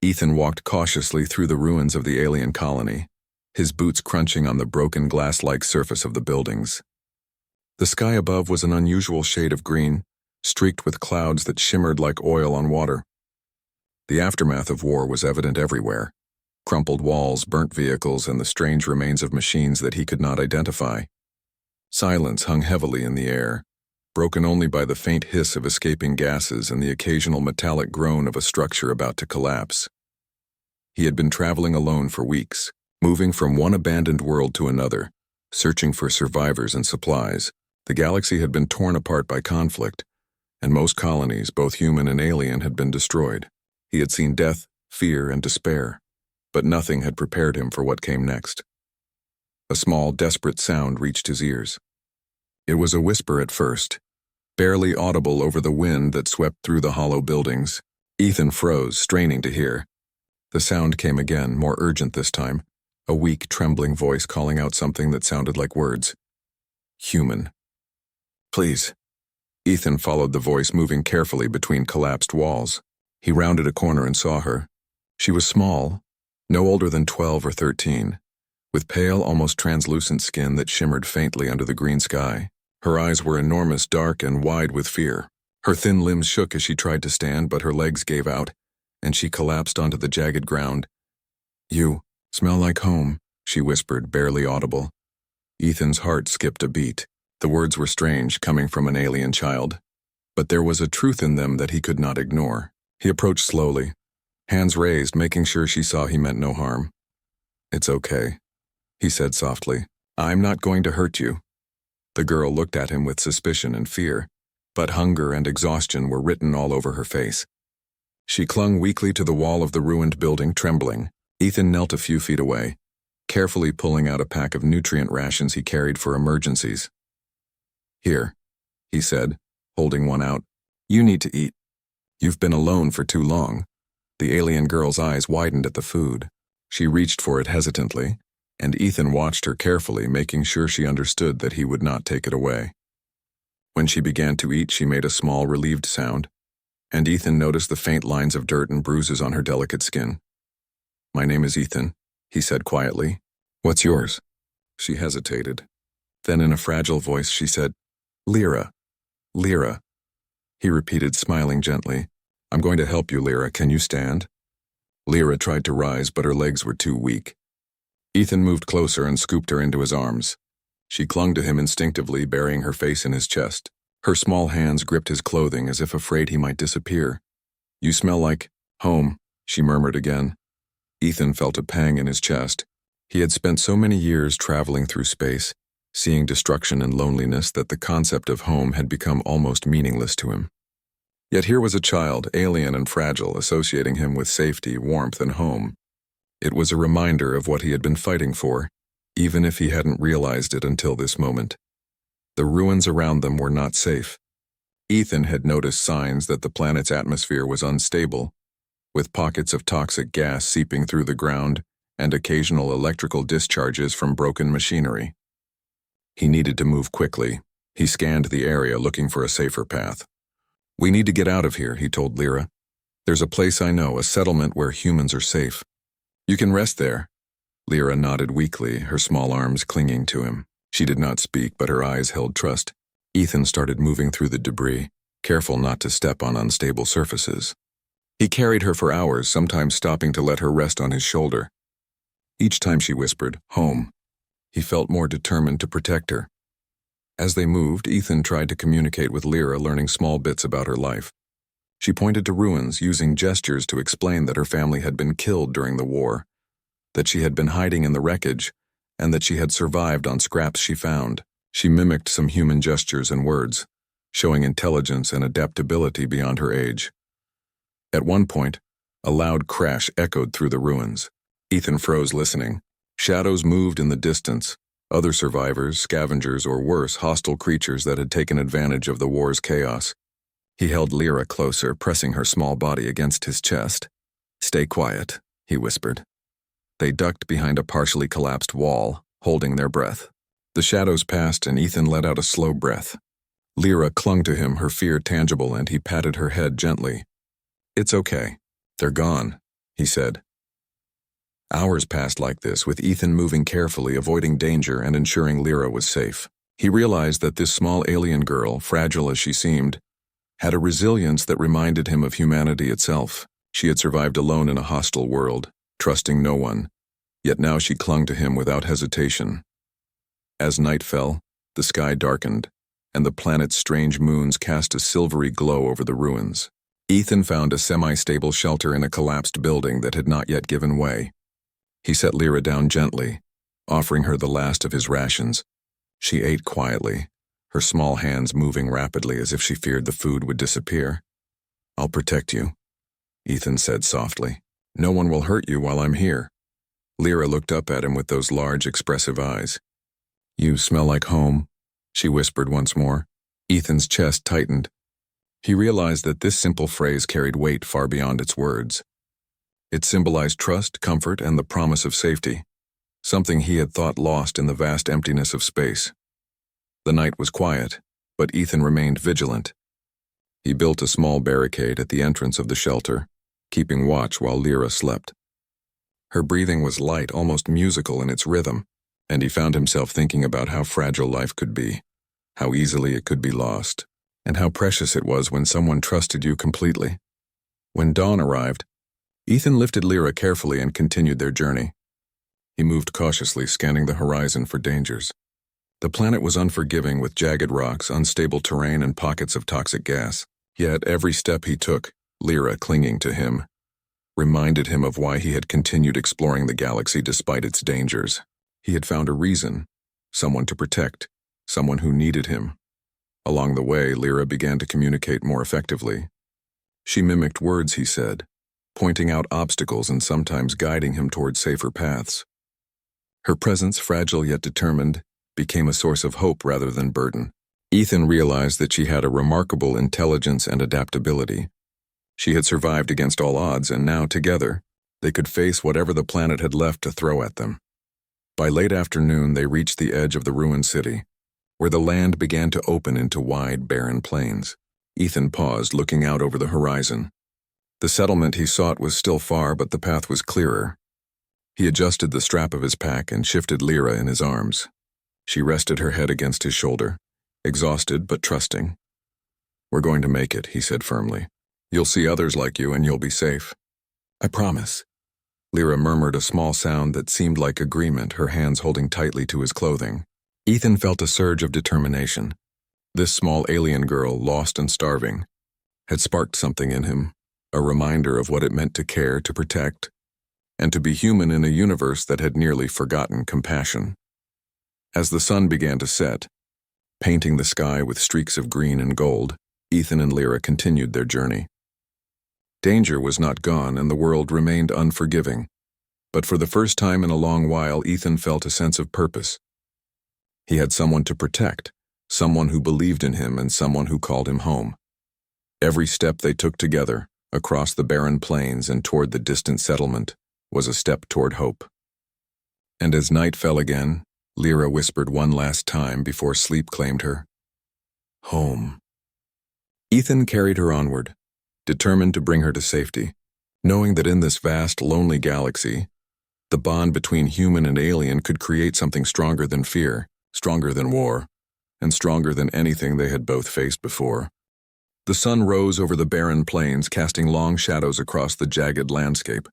Ethan walked cautiously through the ruins of the alien colony, his boots crunching on the broken glass-like surface of the buildings. The sky above was an unusual shade of green, streaked with clouds that shimmered like oil on water. The aftermath of war was evident everywhere: crumpled walls, burnt vehicles, and the strange remains of machines that he could not identify. Silence hung heavily in the air, broken only by the faint hiss of escaping gases and the occasional metallic groan of a structure about to collapse. He had been traveling alone for weeks, moving from one abandoned world to another, searching for survivors and supplies. The galaxy had been torn apart by conflict, and most colonies, both human and alien, had been destroyed. He had seen death, fear, and despair, but nothing had prepared him for what came next. A small, desperate sound reached his ears. It was a whisper at first, barely audible over the wind that swept through the hollow buildings. Ethan froze, straining to hear. The sound came again, more urgent this time, a weak, trembling voice calling out something that sounded like words. Human. Please. Ethan followed the voice, moving carefully between collapsed walls. He rounded a corner and saw her. She was small, no older than 12 or 13, with pale, almost translucent skin that shimmered faintly under the green sky. Her eyes were enormous, dark, and wide with fear. Her thin limbs shook as she tried to stand, but her legs gave out, and she collapsed onto the jagged ground. You smell like home, she whispered, barely audible. Ethan's heart skipped a beat. The words were strange, coming from an alien child, but there was a truth in them that he could not ignore. He approached slowly, hands raised, making sure she saw he meant no harm. It's okay, he said softly. I'm not going to hurt you. The girl looked at him with suspicion and fear, but hunger and exhaustion were written all over her face. She clung weakly to the wall of the ruined building, trembling. Ethan knelt a few feet away, carefully pulling out a pack of nutrient rations he carried for emergencies. Here, he said, holding one out. You need to eat. You've been alone for too long. The alien girl's eyes widened at the food. She reached for it hesitantly, and Ethan watched her carefully, making sure she understood that he would not take it away. When she began to eat, she made a small, relieved sound, and Ethan noticed the faint lines of dirt and bruises on her delicate skin. My name is Ethan, he said quietly. What's yours? She hesitated. Then in a fragile voice she said, Lyra. Lyra. He repeated, smiling gently. I'm going to help you, Lyra. Can you stand? Lyra tried to rise, but her legs were too weak. Ethan moved closer and scooped her into his arms. She clung to him instinctively, burying her face in his chest. Her small hands gripped his clothing as if afraid he might disappear. You smell like home, she murmured again. Ethan felt a pang in his chest. He had spent so many years traveling through space, seeing destruction and loneliness, that the concept of home had become almost meaningless to him. Yet here was a child, alien and fragile, associating him with safety, warmth, and home. It was a reminder of what he had been fighting for, even if he hadn't realized it until this moment. The ruins around them were not safe. Ethan had noticed signs that the planet's atmosphere was unstable, with pockets of toxic gas seeping through the ground and occasional electrical discharges from broken machinery. He needed to move quickly. He scanned the area, looking for a safer path. We need to get out of here, he told Lyra. There's a place I know, a settlement where humans are safe. You can rest there. Lyra nodded weakly, her small arms clinging to him. She did not speak, but her eyes held trust. Ethan started moving through the debris, careful not to step on unstable surfaces. He carried her for hours, sometimes stopping to let her rest on his shoulder. Each time she whispered, home, he felt more determined to protect her. As they moved, Ethan tried to communicate with Lyra, learning small bits about her life. She pointed to ruins, using gestures to explain that her family had been killed during the war, that she had been hiding in the wreckage, and that she had survived on scraps she found. She mimicked some human gestures and words, showing intelligence and adaptability beyond her age. At one point, a loud crash echoed through the ruins. Ethan froze, listening. Shadows moved in the distance, other survivors, scavengers, or worse, hostile creatures that had taken advantage of the war's chaos. He held Lyra closer, pressing her small body against his chest. Stay quiet, he whispered. They ducked behind a partially collapsed wall, holding their breath. The shadows passed, and Ethan let out a slow breath. Lyra clung to him, her fear tangible, and he patted her head gently. It's okay. They're gone, he said. Hours passed like this, with Ethan moving carefully, avoiding danger and ensuring Lyra was safe. He realized that this small alien girl, fragile as she seemed, had a resilience that reminded him of humanity itself. She had survived alone in a hostile world, trusting no one, yet now she clung to him without hesitation. As night fell, the sky darkened, and the planet's strange moons cast a silvery glow over the ruins. Ethan found a semi-stable shelter in a collapsed building that had not yet given way. He set Lyra down gently, offering her the last of his rations. She ate quietly, her small hands moving rapidly as if she feared the food would disappear. "I'll protect you," Ethan said softly. "No one will hurt you while I'm here." Lyra looked up at him with those large, expressive eyes. "You smell like home," she whispered once more. Ethan's chest tightened. He realized that this simple phrase carried weight far beyond its words. It symbolized trust, comfort, and the promise of safety, something he had thought lost in the vast emptiness of space. The night was quiet, but Ethan remained vigilant. He built a small barricade at the entrance of the shelter, keeping watch while Lyra slept. Her breathing was light, almost musical in its rhythm, and he found himself thinking about how fragile life could be, how easily it could be lost, and how precious it was when someone trusted you completely. When dawn arrived, Ethan lifted Lyra carefully and continued their journey. He moved cautiously, scanning the horizon for dangers. The planet was unforgiving, with jagged rocks, unstable terrain, and pockets of toxic gas. Yet every step he took, Lyra, clinging to him, reminded him of why he had continued exploring the galaxy despite its dangers. He had found a reason, someone to protect, someone who needed him. Along the way, Lyra began to communicate more effectively. She mimicked words he said, pointing out obstacles and sometimes guiding him toward safer paths. Her presence, fragile yet determined, became a source of hope rather than burden. Ethan realized that she had a remarkable intelligence and adaptability. She had survived against all odds, and now, together, they could face whatever the planet had left to throw at them. By late afternoon, they reached the edge of the ruined city, where the land began to open into wide, barren plains. Ethan paused, looking out over the horizon. The settlement he sought was still far, but the path was clearer. He adjusted the strap of his pack and shifted Lyra in his arms. She rested her head against his shoulder, exhausted but trusting. "We're going to make it," he said firmly. "You'll see others like you and you'll be safe." "I promise." Lyra murmured a small sound that seemed like agreement, her hands holding tightly to his clothing. Ethan felt a surge of determination. This small alien girl, lost and starving, had sparked something in him, a reminder of what it meant to care, to protect, and to be human in a universe that had nearly forgotten compassion. As the sun began to set, painting the sky with streaks of green and gold, Ethan and Lyra continued their journey. Danger was not gone, and the world remained unforgiving. But for the first time in a long while, Ethan felt a sense of purpose. He had someone to protect, someone who believed in him, and someone who called him home. Every step they took together, across the barren plains and toward the distant settlement, was a step toward hope. And as night fell again, Lyra whispered one last time before sleep claimed her. "Home." Ethan carried her onward, determined to bring her to safety, knowing that in this vast, lonely galaxy, the bond between human and alien could create something stronger than fear, stronger than war, and stronger than anything they had both faced before. The sun rose over the barren plains, casting long shadows across the jagged landscape.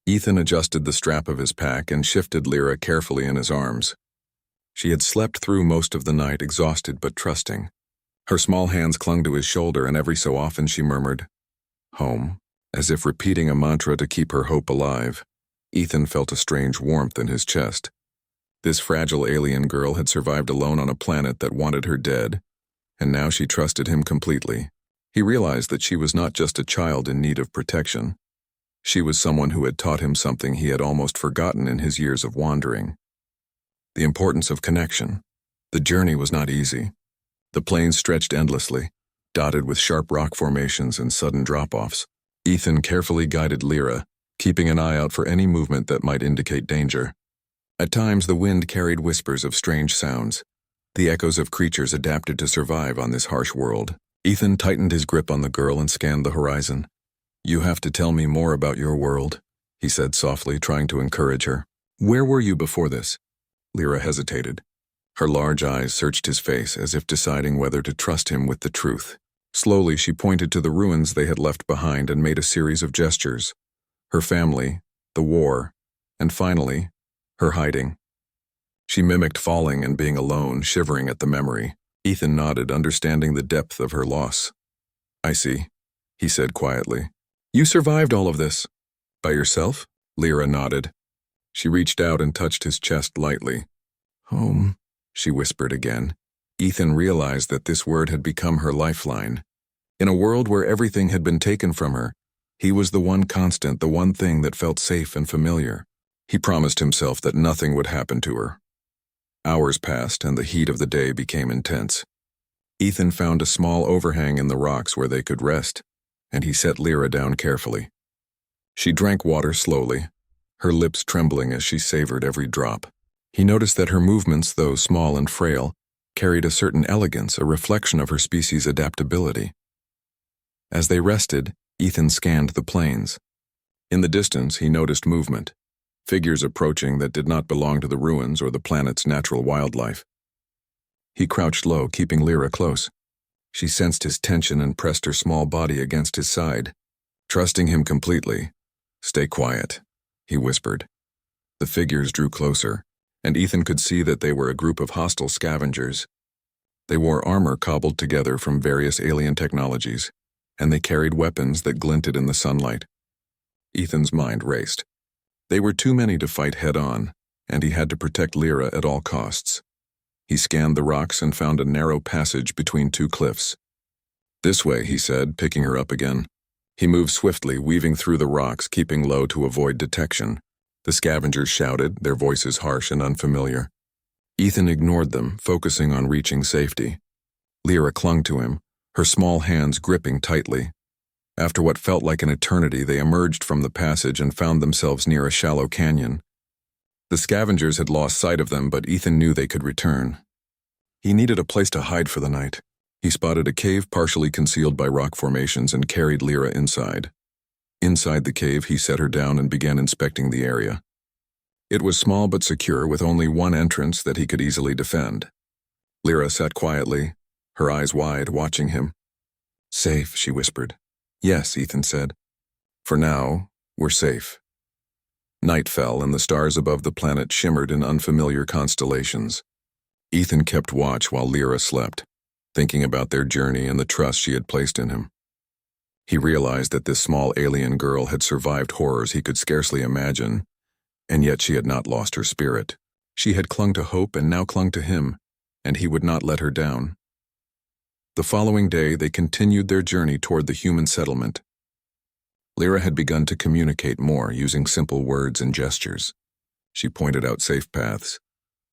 Ethan adjusted the strap of his pack and shifted Lyra carefully in his arms. She had slept through most of the night, exhausted but trusting. Her small hands clung to his shoulder, and every so often she murmured, "Home," as if repeating a mantra to keep her hope alive. Ethan felt a strange warmth in his chest. This fragile alien girl had survived alone on a planet that wanted her dead, and now she trusted him completely. He realized that she was not just a child in need of protection. She was someone who had taught him something he had almost forgotten in his years of wandering. The importance of connection. The journey was not easy. The plains stretched endlessly, dotted with sharp rock formations and sudden drop-offs. Ethan carefully guided Lyra, keeping an eye out for any movement that might indicate danger. At times, the wind carried whispers of strange sounds, the echoes of creatures adapted to survive on this harsh world. Ethan tightened his grip on the girl and scanned the horizon. "You have to tell me more about your world," he said softly, trying to encourage her. "Where were you before this?" Lyra hesitated. Her large eyes searched his face as if deciding whether to trust him with the truth. Slowly, she pointed to the ruins they had left behind and made a series of gestures. Her family, the war, and finally, her hiding. She mimicked falling and being alone, shivering at the memory. Ethan nodded, understanding the depth of her loss. "I see," he said quietly. "You survived all of this." "By yourself?" Lyra nodded. She reached out and touched his chest lightly. "Home," she whispered again. Ethan realized that this word had become her lifeline. In a world where everything had been taken from her, he was the one constant, the one thing that felt safe and familiar. He promised himself that nothing would happen to her. Hours passed and the heat of the day became intense. Ethan found a small overhang in the rocks where they could rest, and he set Lyra down carefully. She drank water slowly, her lips trembling as she savored every drop. He noticed that her movements, though small and frail, carried a certain elegance, a reflection of her species' adaptability. As they rested, Ethan scanned the plains. In the distance, he noticed movement, figures approaching that did not belong to the ruins or the planet's natural wildlife. He crouched low, keeping Lyra close. She sensed his tension and pressed her small body against his side. Trusting him completely, "Stay quiet," he whispered. The figures drew closer, and Ethan could see that they were a group of hostile scavengers. They wore armor cobbled together from various alien technologies, and they carried weapons that glinted in the sunlight. Ethan's mind raced. They were too many to fight head-on, and he had to protect Lyra at all costs. He scanned the rocks and found a narrow passage between two cliffs. "This way," he said, picking her up again. He moved swiftly, weaving through the rocks, keeping low to avoid detection. The scavengers shouted, their voices harsh and unfamiliar. Ethan ignored them, focusing on reaching safety. Lyra clung to him, her small hands gripping tightly. After what felt like an eternity, they emerged from the passage and found themselves near a shallow canyon. The scavengers had lost sight of them, but Ethan knew they could return. He needed a place to hide for the night. He spotted a cave partially concealed by rock formations and carried Lyra inside. Inside the cave, he set her down and began inspecting the area. It was small but secure, with only one entrance that he could easily defend. Lyra sat quietly, her eyes wide, watching him. "Safe," she whispered. "Yes," Ethan said. "For now, we're safe." Night fell and the stars above the planet shimmered in unfamiliar constellations. Ethan kept watch while Lyra slept, thinking about their journey and the trust she had placed in him. He realized that this small alien girl had survived horrors he could scarcely imagine, and yet she had not lost her spirit. She had clung to hope and now clung to him, and he would not let her down. The following day, they continued their journey toward the human settlement. Lyra had begun to communicate more, using simple words and gestures. She pointed out safe paths,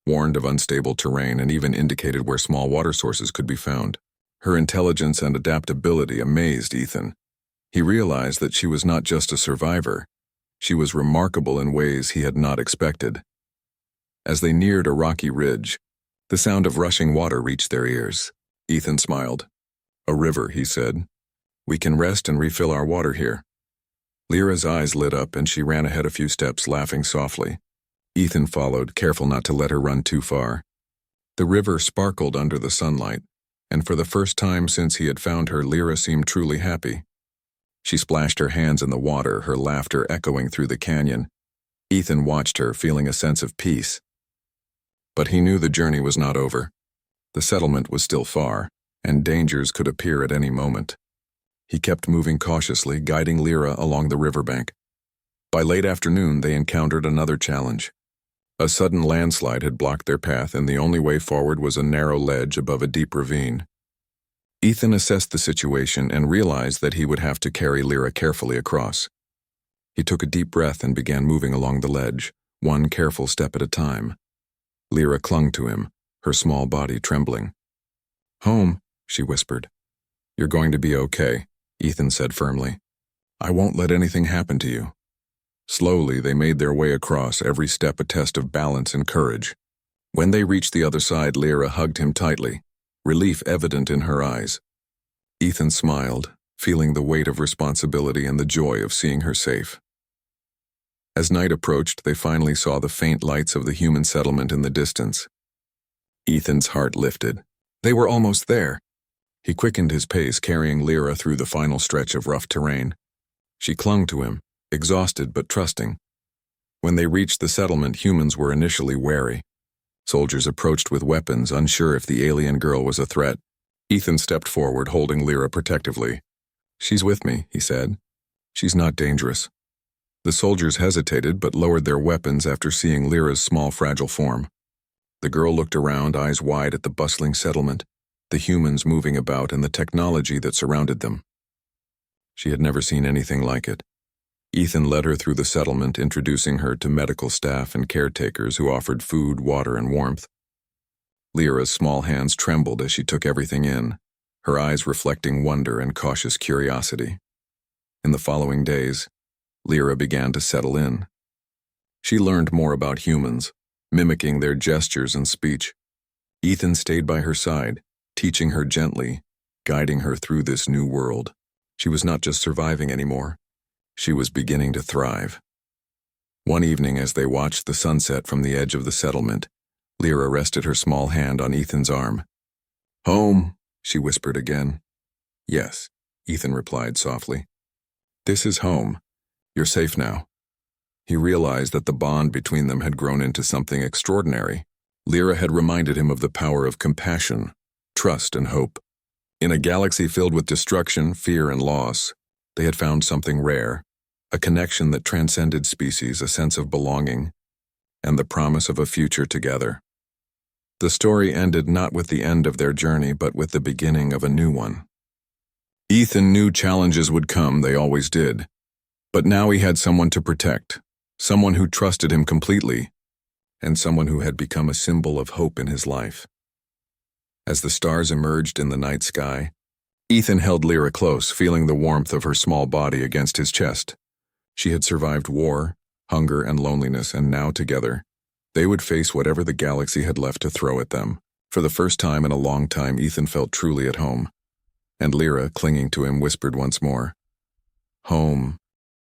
warned of unstable terrain, and even indicated where small water sources could be found. Her intelligence and adaptability amazed Ethan. He realized that she was not just a survivor. She was remarkable in ways he had not expected. As they neared a rocky ridge, the sound of rushing water reached their ears. Ethan smiled. "A river," he said. "We can rest and refill our water here." Lyra's eyes lit up and she ran ahead a few steps, laughing softly. Ethan followed, careful not to let her run too far. The river sparkled under the sunlight, and for the first time since he had found her, Lyra seemed truly happy. She splashed her hands in the water, her laughter echoing through the canyon. Ethan watched her, feeling a sense of peace. But he knew the journey was not over. The settlement was still far, and dangers could appear at any moment. He kept moving cautiously, guiding Lyra along the riverbank. By late afternoon, they encountered another challenge. A sudden landslide had blocked their path, and the only way forward was a narrow ledge above a deep ravine. Ethan assessed the situation and realized that he would have to carry Lyra carefully across. He took a deep breath and began moving along the ledge, one careful step at a time. Lyra clung to him, her small body trembling. "Home," she whispered. "You're going to be okay," Ethan said firmly. "I won't let anything happen to you." Slowly, they made their way across, every step a test of balance and courage. When they reached the other side, Lyra hugged him tightly, relief evident in her eyes. Ethan smiled, feeling the weight of responsibility and the joy of seeing her safe. As night approached, they finally saw the faint lights of the human settlement in the distance. Ethan's heart lifted. They were almost there. He quickened his pace, carrying Lyra through the final stretch of rough terrain. She clung to him, exhausted but trusting. When they reached the settlement, humans were initially wary. Soldiers approached with weapons, unsure if the alien girl was a threat. Ethan stepped forward, holding Lyra protectively. "She's with me," he said. "She's not dangerous." The soldiers hesitated but lowered their weapons after seeing Lyra's small, fragile form. The girl looked around, eyes wide at the bustling settlement, the humans moving about and the technology that surrounded them. She had never seen anything like it. Ethan led her through the settlement, introducing her to medical staff and caretakers who offered food, water, and warmth. Lyra's small hands trembled as she took everything in, her eyes reflecting wonder and cautious curiosity. In the following days, Lyra began to settle in. She learned more about humans, mimicking their gestures and speech. Ethan stayed by her side, teaching her gently, guiding her through this new world. She was not just surviving anymore. She was beginning to thrive. One evening, as they watched the sunset from the edge of the settlement, Lyra rested her small hand on Ethan's arm. "Home," she whispered again. "Yes," Ethan replied softly. "This is home. You're safe now." He realized that the bond between them had grown into something extraordinary. Lyra had reminded him of the power of compassion, trust, and hope. In a galaxy filled with destruction, fear, and loss, they had found something rare, a connection that transcended species, a sense of belonging, and the promise of a future together. The story ended not with the end of their journey, but with the beginning of a new one. Ethan knew challenges would come, they always did. But now he had someone to protect, someone who trusted him completely, and someone who had become a symbol of hope in his life. As the stars emerged in the night sky, Ethan held Lyra close, feeling the warmth of her small body against his chest. She had survived war, hunger, and loneliness, and now together, they would face whatever the galaxy had left to throw at them. For the first time in a long time, Ethan felt truly at home. And Lyra, clinging to him, whispered once more, "Home,